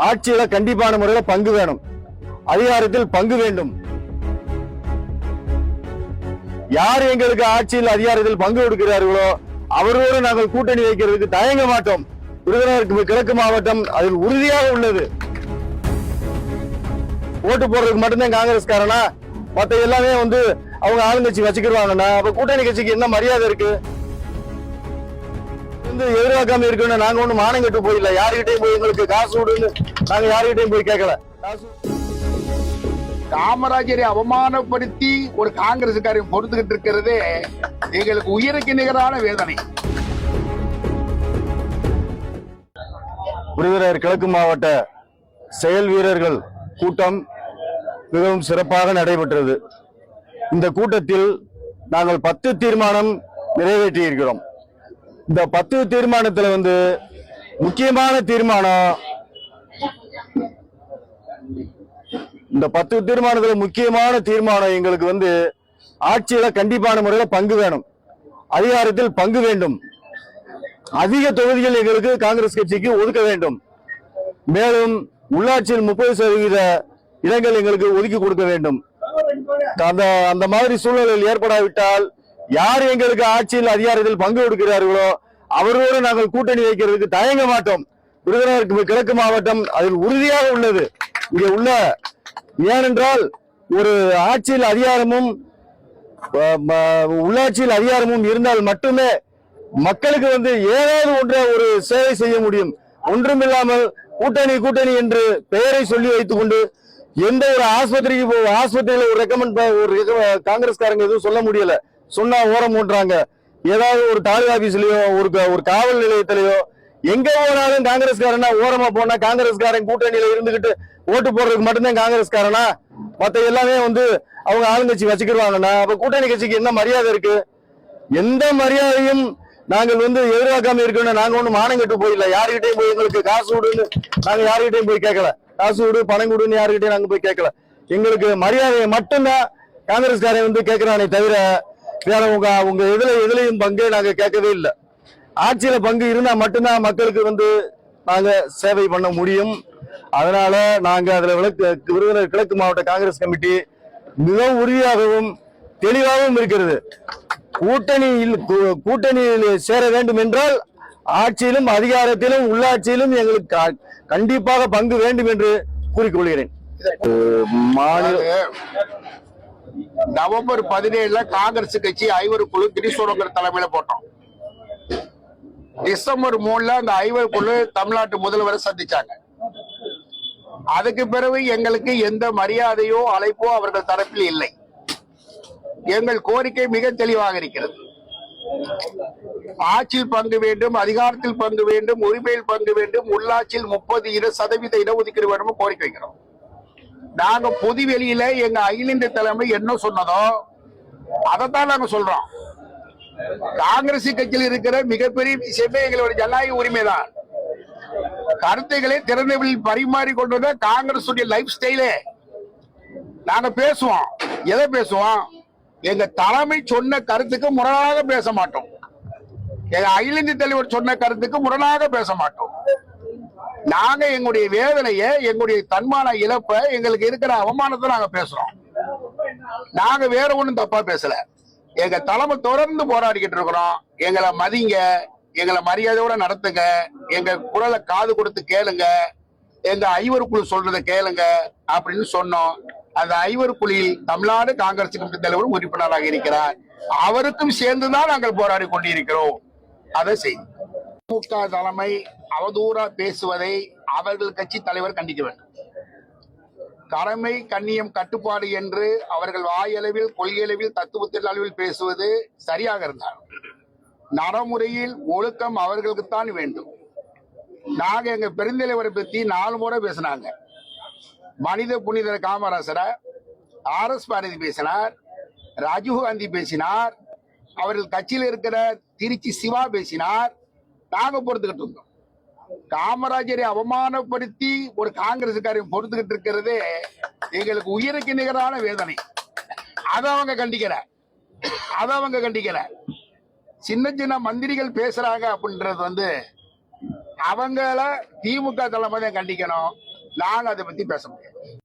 ஆட்சியில கண்டிப்பான முறையில பங்கு வேணும், அதிகாரத்தில் பங்கு வேண்டும். யார் எங்களுக்கு ஆட்சியில் அதிகாரத்தில் பங்கு கொடுக்கிறார்களோ அவரோடு நாங்கள் கூட்டணி வைக்கிறதுக்கு தயங்க மாட்டோம். விருதுநகர் கிழக்கு மாவட்டம் அதில் உறுதியாக உள்ளது. ஓட்டு போடுறதுக்கு மட்டும்தான் காங்கிரஸ்காரனா, மத்த எல்லாமே அவங்க ஆளுங்கட்சி வச்சுக்கிடுவாங்கன்னா அப்ப கூட்டணி கட்சிக்கு என்ன மரியாதை இருக்கு? எதிர்பார்க்காம இருக்குன்னு நாங்க ஒண்ணு மானம் கட்டு போயிடல. யாருகிட்டையும் போய் எங்களுக்கு காசு விடுன்னு நாங்க யாருகிட்டையும் போய் கேட்கல. காமராஜரை அவமானப்படுத்தி ஒரு காங்கிரஸ்காரன் பொறுத்துக்கிட்டு இருக்கிறது எங்களுக்கு உயிருக்கு நிகரான வேதனை. விருதுநகர் கிழக்கு மாவட்ட செயல் வீரர்கள் கூட்டம் மிகவும் சிறப்பாக நடைபெற்றது. இந்த கூட்டத்தில் நாங்கள் 10 தீர்மானம் நிறைவேற்றி இருக்கிறோம். இந்த 10 தீர்மானத்துல முக்கியமான தீர்மானம், இந்த 10 தீர்மானத்துல முக்கியமான தீர்மானம் எங்களுக்கு ஆட்சியில கண்டிப்பான முறையில பங்கு வேணும், அதிகாரத்தில் பங்கு வேண்டும். அதிக தொகுதிகள் எங்களுக்கு காங்கிரஸ் கட்சிக்கு ஒதுக்க வேண்டும். மேலும் உள்ளாட்சியில் 30% இடங்கள் எங்களுக்கு ஒதுக்கி கொடுக்க வேண்டும். அந்த மாதிரி சூழலில் ஏற்படாவிட்டால் யார் எங்களுக்கு ஆட்சியில் அதிகாரத்தில் பங்கு கொடுக்கிறார்களோ அவரோடு நாங்கள் கூட்டணி வைக்கிறதுக்கு தயங்க மாட்டோம். விருதுநகர் கிழக்கு மாவட்டம் அதில் உறுதியாக உள்ளது. இங்கே உள்ள ஏனென்றால் ஒரு ஆட்சியில் அதிகாரமும் உள்ளாட்சியில் அதிகாரமும் இருந்தால் மட்டுமே மக்களுக்கு ஏதாவது ஒன்றை ஒரு சேவை செய்ய முடியும். ஒன்றுமில்லாமல் கூட்டணி என்று பெயரை சொல்லி வைத்துக் கொண்டு எந்த ஒரு ஆஸ்பத்திரியில ஒரு ரெக்கமெண்ட் காங்கிரஸ்காரங்க எதுவும் சொல்ல முடியல. சொன்னா ஓரம் ஓட்டுறாங்க. ஏதாவது ஒரு தாலுகா ஆபீஸ்லயோ ஒரு காவல் நிலையத்திலயோ எங்க போனாலும் காங்கிரஸ்காரனா ஓரமா போனா காங்கிரஸ்காரன் கூட்டணியில இருந்துகிட்டு ஓட்டு போடுறதுக்கு மட்டும்தான் காங்கிரஸ்காரனா, மத்த எல்லாமே அவங்க ஆளுங்கட்சி வச்சுக்கிடுவாங்கன்னா அப்ப கூட்டணி கட்சிக்கு என்ன மரியாதை இருக்கு? எந்த மரியாதையும் நாங்கள் எதிர்பார்க்காம இருக்கணும். நாங்க ஒண்ணு மானம் கட்டு போயிடல. யாருகிட்டையும் போய் எங்களுக்கு காசு விடுன்னு நாங்க யாருகிட்டையும் போய் கேட்கல. காசு விடு பணம் கொடுன்னு யாருகிட்டையும் நாங்க போய் கேட்கல. எங்களுக்கு மரியாதையை மட்டும்தான் காங்கிரஸ்காரன் கேட்கிறானே தவிர வேற உங்க எதுலையும் பங்கு நாங்க கேட்கவே இல்லை. ஆட்சியில பங்கு இருந்தா மட்டும்தான் மக்களுக்கு நாங்க சேவை பண்ண முடியும். அதனால நாங்க அதுல விருதுநகர் கிழக்கு மாவட்ட காங்கிரஸ் கமிட்டி மிகவும் உறுதியாகவும் தெளிவாகவும் இருக்கிறது. கூட்டணியில் சேர வேண்டும் என்றால் ஆட்சியிலும் அதிகாரத்திலும் உள்ளாட்சியிலும் எங்களுக்கு கண்டிப்பாக பங்கு வேண்டும் என்று கூறிக்கொள்கிறேன். நவம்பர் 17 காங்கிரஸ் கட்சி ஐவர் குழு திரிசூரங்கர் தலைமையில போட்டோம். டிசம்பர் 3 அந்த ஐவர் குழு தமிழ்நாட்டு முதல்வரை சந்திச்சாங்க. அதுக்கு பிறகு எங்களுக்கு எந்த மரியாதையோ அழைப்போ அவர்கள் தரப்பில் இல்லை. எங்கள் கோரிக்கை மிக தெளிவாக இருக்கிறது. ஆட்சியில் பங்கு வேண்டும், அதிகாரத்தில் பங்கு வேண்டும், உரிமையில் பங்கு வேண்டும், உள்ளாட்சியில் 30% இடஒதுக்கீடு வேண்டும் கோரிக்கை வைக்கிறோம். நாங்க பொது வெளியில எங்க அகில இந்திய தலைமை என்ன சொன்னதோ அதைத்தான் நாங்க சொல்றோம். காங்கிரஸ் கட்சியில் இருக்கிற மிகப்பெரிய விஷயமே எங்களுடைய ஜனநாயக உரிமை தான். கருத்துக்களை திறந்தவெளியில் பரிமாறிக்கொண்டது காங்கிரஸ் லைஃப் ஸ்டைலே. நாங்க பேசுவோம். எதை பேசுவோம்? எங்க தலைமை சொன்ன கருத்துக்கு முரணாக பேச மாட்டோம். எங்க அகில இந்திய தலைவர் சொன்ன கருத்துக்கு முரணாக பேச மாட்டோம். நாங்க எங்களுடைய வேதனையை, எங்களுடைய தன்மான இழப்பை, எங்களுக்கு இருக்கிற அவமானத்தை நாங்க பேசுறோம். நாங்க வேற ஒண்ணும் தப்பா பேசல. எங்க தலைமை தொடர்ந்து போராடிக்கிட்டு இருக்கிறோம். எங்களை மதிங்க, எங்களை மரியாதையோட நடத்துங்க, எங்க குரலை காது கொடுத்து கேளுங்க, எங்க ஐவர் குழு சொல்றதை கேளுங்க அப்படின்னு சொன்னோம். அந்த ஐவர் குழுவில் தமிழ்நாடு காங்கிரஸ் கமிட்டி தலைவர் உறுப்பினராக இருக்கிறார். அவருக்கும் சேர்ந்துதான் நாங்கள் போராடி கொண்டிருக்கிறோம். அதை செய்யும் திமுக தலைமை அவதூறா பேசுவதை அவர்கள் கட்சி தலைவர் கண்டிக்க வேண்டும். கடமை, கண்ணியம், கட்டுப்பாடு என்று அவர்கள் வாயளவில், கொள்கையளவில், தத்துவத்தின் அளவில் பேசுவது சரியாக இருந்தார். நடைமுறையில் ஒழுக்கம் அவர்களுக்குத்தான் வேண்டும். நாங்க எங்க பெருந்தலைவரை பத்தி 4 முறை பேசினாங்க. மனித புனிதர் காமராசரை, RS பாரதி பேசினார், ராஜீவ்காந்தி பேசினார், அவர்கள் கட்சியில் இருக்கிற திருச்சி சிவா பேசினார். நாங்க பொறுத்துக்கிட்டு இருந்தோம். காமராஜரை அவமானப்படுத்தி ஒரு காங்கிரஸ்காரன் பொறுத்துக்கிட்டு இருக்கிறது எங்களுக்கு உயிருக்கு நிகரான வேதனை. அதை அவங்க கண்டிக்கல. சின்ன சின்ன மந்திரிகள் பேசுறாங்க அப்படின்றது அவங்கள திமுக தலைமை தான் கண்டிக்கணும். நாங்க அதை பத்தி பேச முடியாது.